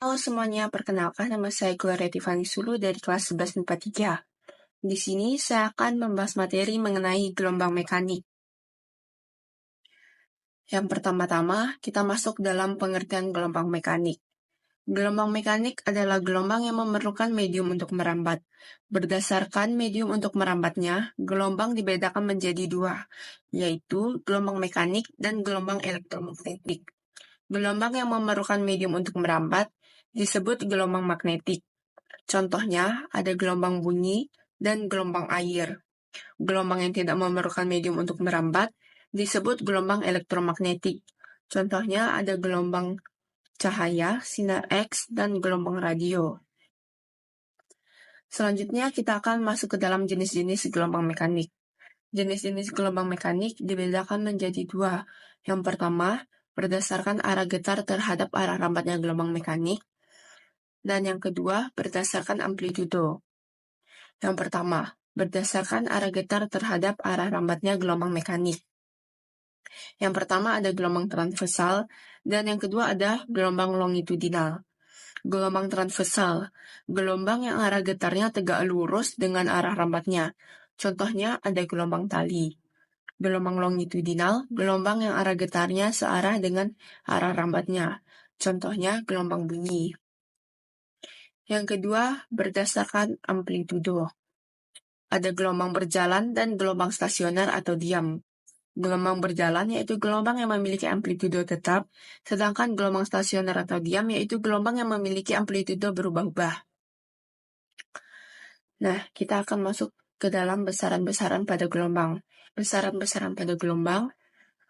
Halo semuanya, perkenalkan nama saya Gloria Tiffany Sulu dari kelas 11 MIPA 3. Di sini saya akan membahas materi mengenai gelombang mekanik. Yang pertama-tama, kita masuk dalam pengertian gelombang mekanik. Gelombang mekanik adalah gelombang yang memerlukan medium untuk merambat. Berdasarkan medium untuk merambatnya, gelombang dibedakan menjadi dua, yaitu gelombang mekanik dan gelombang elektromagnetik. Gelombang yang memerlukan medium untuk merambat disebut gelombang magnetik. Contohnya, ada gelombang bunyi dan gelombang air. Gelombang yang tidak memerlukan medium untuk merambat disebut gelombang elektromagnetik. Contohnya, ada gelombang cahaya, sinar X, dan gelombang radio. Selanjutnya, kita akan masuk ke dalam jenis-jenis gelombang mekanik. Jenis-jenis gelombang mekanik dibedakan menjadi dua. Yang pertama, berdasarkan arah getar terhadap arah rambatnya gelombang mekanik. Dan yang kedua, berdasarkan amplitudo. Yang pertama, berdasarkan arah getar terhadap arah rambatnya gelombang mekanik. Yang pertama ada gelombang transversal, dan yang kedua ada gelombang longitudinal. Gelombang transversal, gelombang yang arah getarnya tegak lurus dengan arah rambatnya. Contohnya ada gelombang tali. Gelombang longitudinal, gelombang yang arah getarnya searah dengan arah rambatnya. Contohnya gelombang bunyi. Yang kedua, berdasarkan amplitudo. Ada gelombang berjalan dan gelombang stasioner atau diam. Gelombang berjalan yaitu gelombang yang memiliki amplitudo tetap, sedangkan gelombang stasioner atau diam yaitu gelombang yang memiliki amplitudo berubah-ubah. Nah, kita akan masuk ke dalam besaran-besaran pada gelombang. Besaran-besaran pada gelombang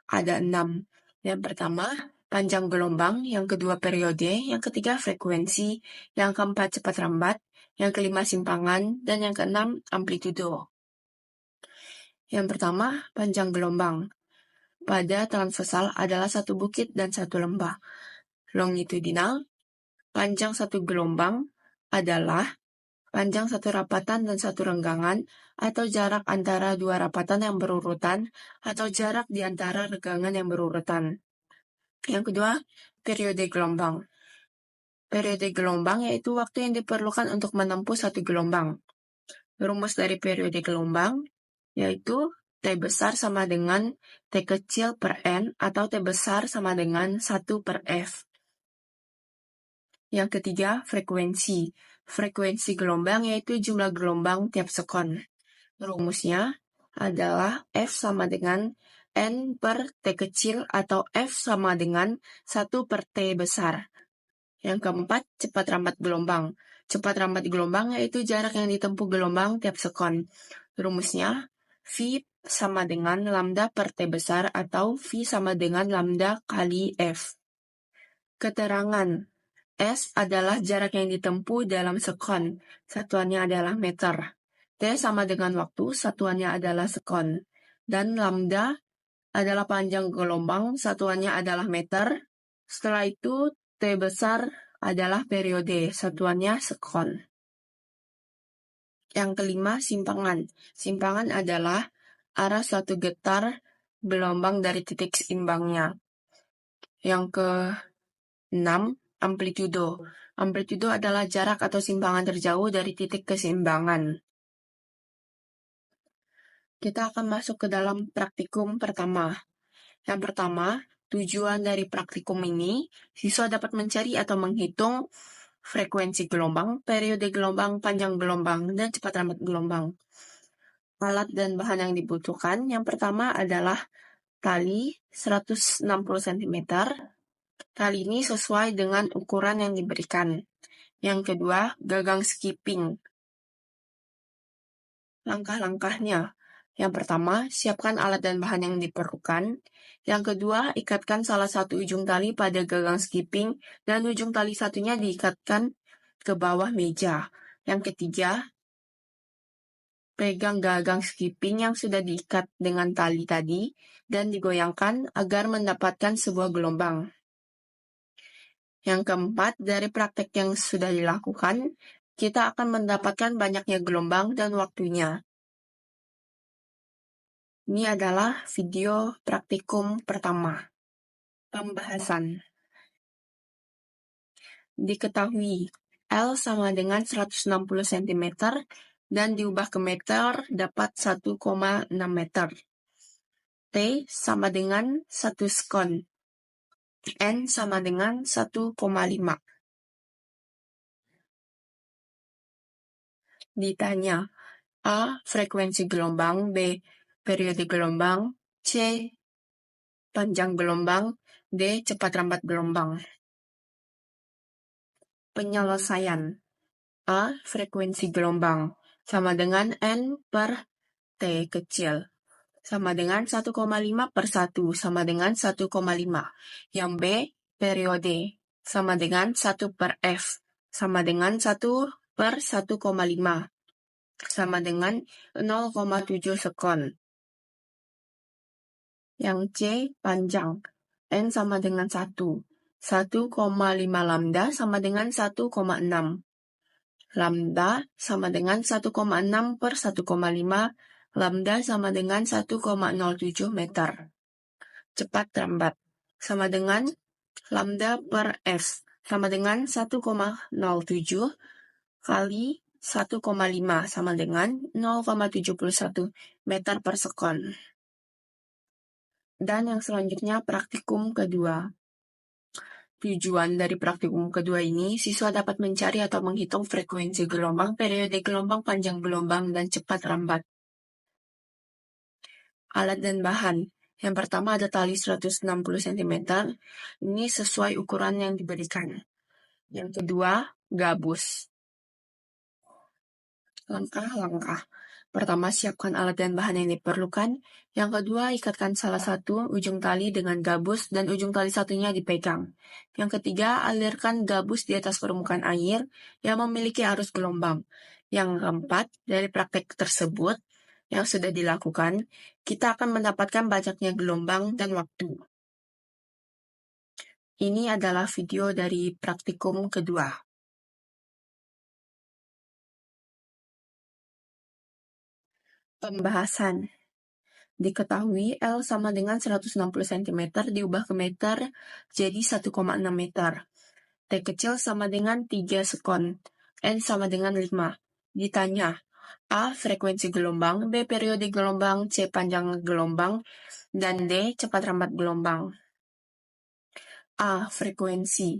ada 6. Yang pertama, panjang gelombang, yang kedua periode, yang ketiga frekuensi, yang keempat cepat rambat, yang kelima simpangan, dan yang keenam amplitudo. Yang pertama, panjang gelombang. Pada transversal adalah satu bukit dan satu lembah. Longitudinal, panjang satu gelombang adalah panjang satu rapatan dan satu renggangan atau jarak antara dua rapatan yang berurutan atau jarak di antara renggangan yang berurutan. Yang kedua, periode gelombang. Periode gelombang yaitu waktu yang diperlukan untuk menempuh satu gelombang. Rumus dari periode gelombang yaitu T besar sama dengan T kecil per N atau T besar sama dengan 1 per F. Yang ketiga, frekuensi. Frekuensi gelombang yaitu jumlah gelombang tiap sekon. Rumusnya adalah F sama dengan N per T kecil atau F sama dengan 1 per T besar. Yang keempat, cepat rambat gelombang. Cepat rambat gelombang yaitu jarak yang ditempuh gelombang tiap sekon. Rumusnya V sama dengan lambda per T besar atau V sama dengan lambda kali F. Keterangan S adalah jarak yang ditempuh dalam sekon, satuannya adalah meter. T sama dengan waktu, satuannya adalah sekon. Dan lambda adalah panjang gelombang, satuannya adalah meter. Setelah itu, T besar adalah periode, satuannya sekon. Yang kelima, simpangan. Simpangan adalah arah suatu getar gelombang dari titik seimbangnya. Yang ke-6, amplitudo. Amplitudo adalah jarak atau simpangan terjauh dari titik keseimbangan. Kita akan masuk ke dalam praktikum pertama. Yang pertama, tujuan dari praktikum ini, siswa dapat mencari atau menghitung frekuensi gelombang, periode gelombang, panjang gelombang, dan cepat rambat gelombang. Alat dan bahan yang dibutuhkan, yang pertama adalah tali 160 cm. Tali ini sesuai dengan ukuran yang diberikan. Yang kedua, gagang skipping. Langkah-langkahnya. Yang pertama, siapkan alat dan bahan yang diperlukan. Yang kedua, ikatkan salah satu ujung tali pada gagang skipping dan ujung tali satunya diikatkan ke bawah meja. Yang ketiga, pegang gagang skipping yang sudah diikat dengan tali tadi dan digoyangkan agar mendapatkan sebuah gelombang. Yang keempat, dari praktek yang sudah dilakukan, kita akan mendapatkan banyaknya gelombang dan waktunya. Ini adalah video praktikum pertama. Pembahasan. Diketahui L sama dengan 160 cm dan diubah ke meter dapat 1,6 meter. T sama dengan 1 sekon. N sama dengan 1,5. Ditanya A. Frekuensi gelombang, B. Periode gelombang, C. Panjang gelombang, D. Cepat rambat gelombang. Penyelesaian A. Frekuensi gelombang sama dengan N per T kecil sama dengan 1,5 per 1 sama dengan 1,5. Yang B. Periode sama dengan 1 per F sama dengan 1 per 1,5 sama dengan 0,7 sekon. Yang C. Panjang N sama dengan 1. 1,5 lambda sama dengan 1,6. Lambda sama dengan 1,6 per 1,5. Lambda sama dengan 1,07 meter. Cepat rambat sama dengan lambda per F sama dengan 1,07 kali 1,5 sama dengan 0,71 meter per sekon. Dan yang selanjutnya praktikum kedua. Tujuan dari praktikum kedua ini, siswa dapat mencari atau menghitung frekuensi gelombang, periode gelombang, panjang gelombang, dan cepat rambat. Alat dan bahan. Yang pertama ada tali 160 cm. Ini sesuai ukuran yang diberikan. Yang kedua, gabus. Langkah-langkah. Pertama, siapkan alat dan bahan yang diperlukan. Yang kedua, ikatkan salah satu ujung tali dengan gabus dan ujung tali satunya dipegang. Yang ketiga, alirkan gabus di atas permukaan air yang memiliki arus gelombang. Yang keempat, dari praktek tersebut yang sudah dilakukan, kita akan mendapatkan banyaknya gelombang dan waktu. Ini adalah video dari praktikum kedua. Pembahasan. Diketahui L sama dengan 160 cm diubah ke meter jadi 1,6 meter. T kecil sama dengan 3 sekon. N sama dengan 5. Ditanya A. Frekuensi gelombang, B. Periode gelombang, C. Panjang gelombang, dan D. Cepat rambat gelombang. A. Frekuensi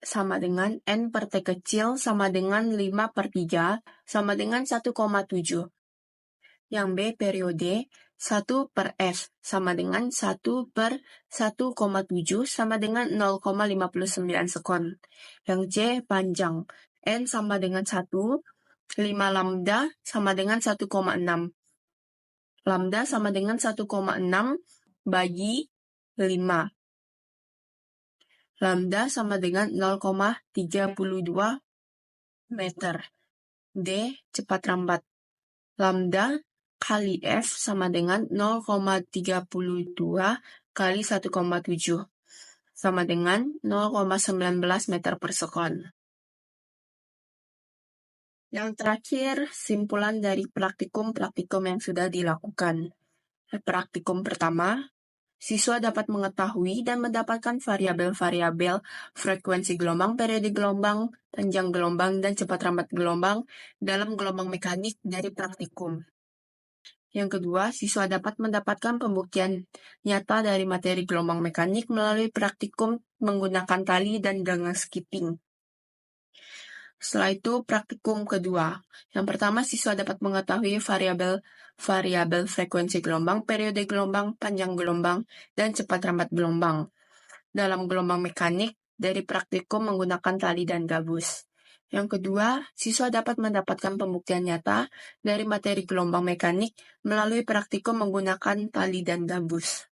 sama dengan N per T kecil sama dengan 5 per 3 sama dengan 1,7. Yang B. Periode 1 per F sama dengan 1 per 1,7 sama dengan 0,59 sekon. Yang C. Panjang N sama dengan 1, 5 lambda sama dengan 1,6. Lambda sama dengan 1,6 bagi 5. Lambda sama dengan 0,32 meter. D. Cepat rambat. Lambda kali F sama dengan 0,32 kali 1,7 sama dengan 0,19 meter per sekon. Yang terakhir, simpulan dari praktikum-praktikum yang sudah dilakukan. Praktikum pertama, siswa dapat mengetahui dan mendapatkan variabel-variabel frekuensi gelombang, periode gelombang, panjang gelombang, dan cepat rambat gelombang dalam gelombang mekanik dari praktikum. Yang kedua, siswa dapat mendapatkan pembuktian nyata dari materi gelombang mekanik melalui praktikum menggunakan tali dan gangan skipping. Setelah itu, praktikum kedua. Yang pertama, siswa dapat mengetahui variabel frekuensi gelombang, periode gelombang, panjang gelombang, dan cepat rambat gelombang dalam gelombang mekanik dari praktikum menggunakan tali dan gabus. Yang kedua, siswa dapat mendapatkan pembuktian nyata dari materi gelombang mekanik melalui praktikum menggunakan tali dan gabus.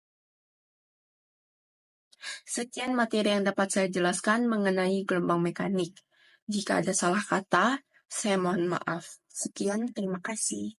Sekian materi yang dapat saya jelaskan mengenai gelombang mekanik. Jika ada salah kata, saya mohon maaf. Sekian, terima kasih.